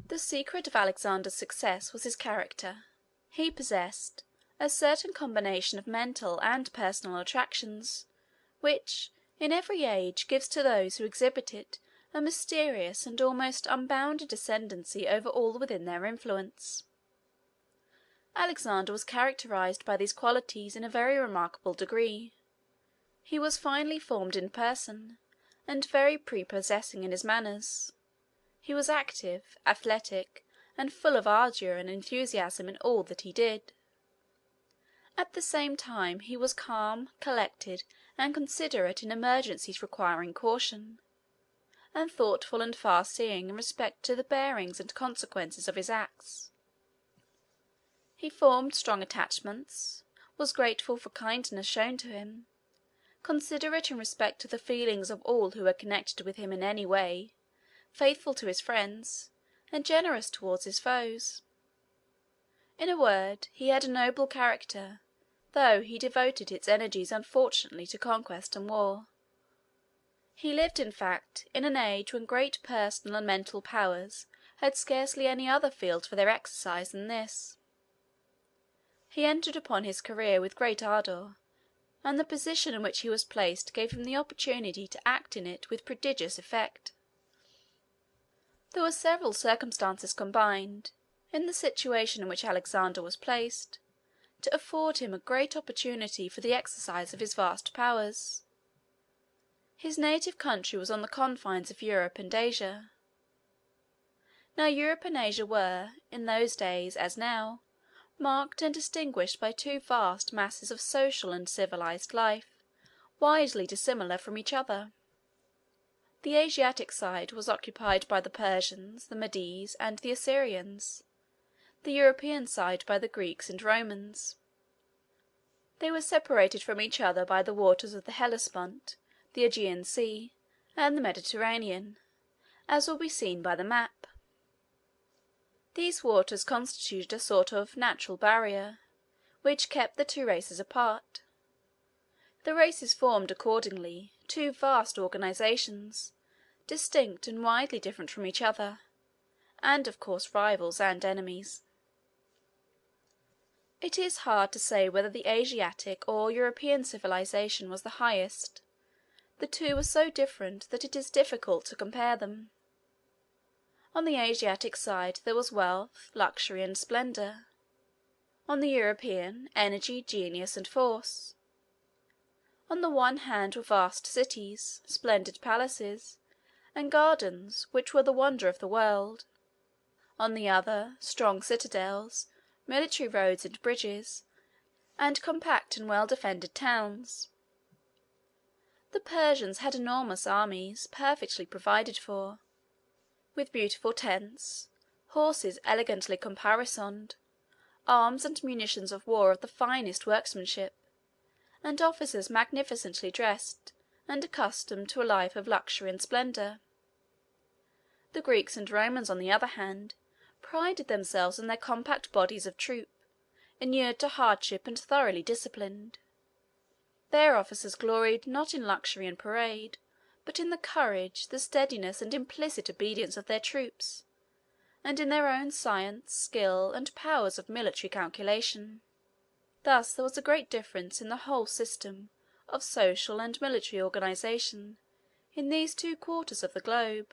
The secret of Alexander's success was his character. He possessed a certain combination of mental and personal attractions, which, in every age, gives to those who exhibit it a mysterious and almost unbounded ascendancy over all within their influence. Alexander was characterized by these qualities in a very remarkable degree. He was finely formed in person, and very prepossessing in his manners. He was active, athletic, and full of ardor and enthusiasm in all that he did. At the same time he was calm, collected, and considerate in emergencies requiring caution, and thoughtful and far-seeing in respect to the bearings and consequences of his acts. He formed strong attachments, was grateful for kindness shown to him, considerate in respect to the feelings of all who were connected with him in any way, faithful to his friends, and generous towards his foes. In a word, he had a noble character, though he devoted its energies unfortunately to conquest and war. He lived, in fact, in an age when great personal and mental powers had scarcely any other field for their exercise than this. He entered upon his career with great ardor, and the position in which he was placed gave him the opportunity to act in it with prodigious effect. There were several circumstances combined, in the situation in which Alexander was placed, to afford him a great opportunity for the exercise of his vast powers. His native country was on the confines of Europe and Asia. Now Europe and Asia were, in those days as now, marked and distinguished by two vast masses of social and civilized life, widely dissimilar from each other. The Asiatic side was occupied by the Persians, the Medes, and the Assyrians; the European side by the Greeks and Romans. They were separated from each other by the waters of the Hellespont, the Aegean Sea, and the Mediterranean, as will be seen by the map. These waters constituted a sort of natural barrier, which kept the two races apart. The races formed, accordingly, two vast organizations, distinct and widely different from each other, and of course rivals and enemies. It is hard to say whether the Asiatic or European civilization was the highest. The two were so different that it is difficult to compare them. On the Asiatic side there was wealth, luxury, and splendor; on the European, energy, genius, and force. On the one hand were vast cities, splendid palaces, and gardens which were the wonder of the world; on the other, strong citadels, military roads and bridges, and compact and well-defended towns. The Persians had enormous armies, perfectly provided for, with beautiful tents, horses elegantly caparisoned, arms and munitions of war of the finest workmanship, and officers magnificently dressed, and accustomed to a life of luxury and splendor. The Greeks and Romans, on the other hand, prided themselves on their compact bodies of troop, inured to hardship and thoroughly disciplined. Their officers gloried not in luxury and parade, but in the courage, the steadiness, and implicit obedience of their troops, and in their own science, skill, and powers of military calculation. Thus there was a great difference in the whole system of social and military organization in these two quarters of the globe.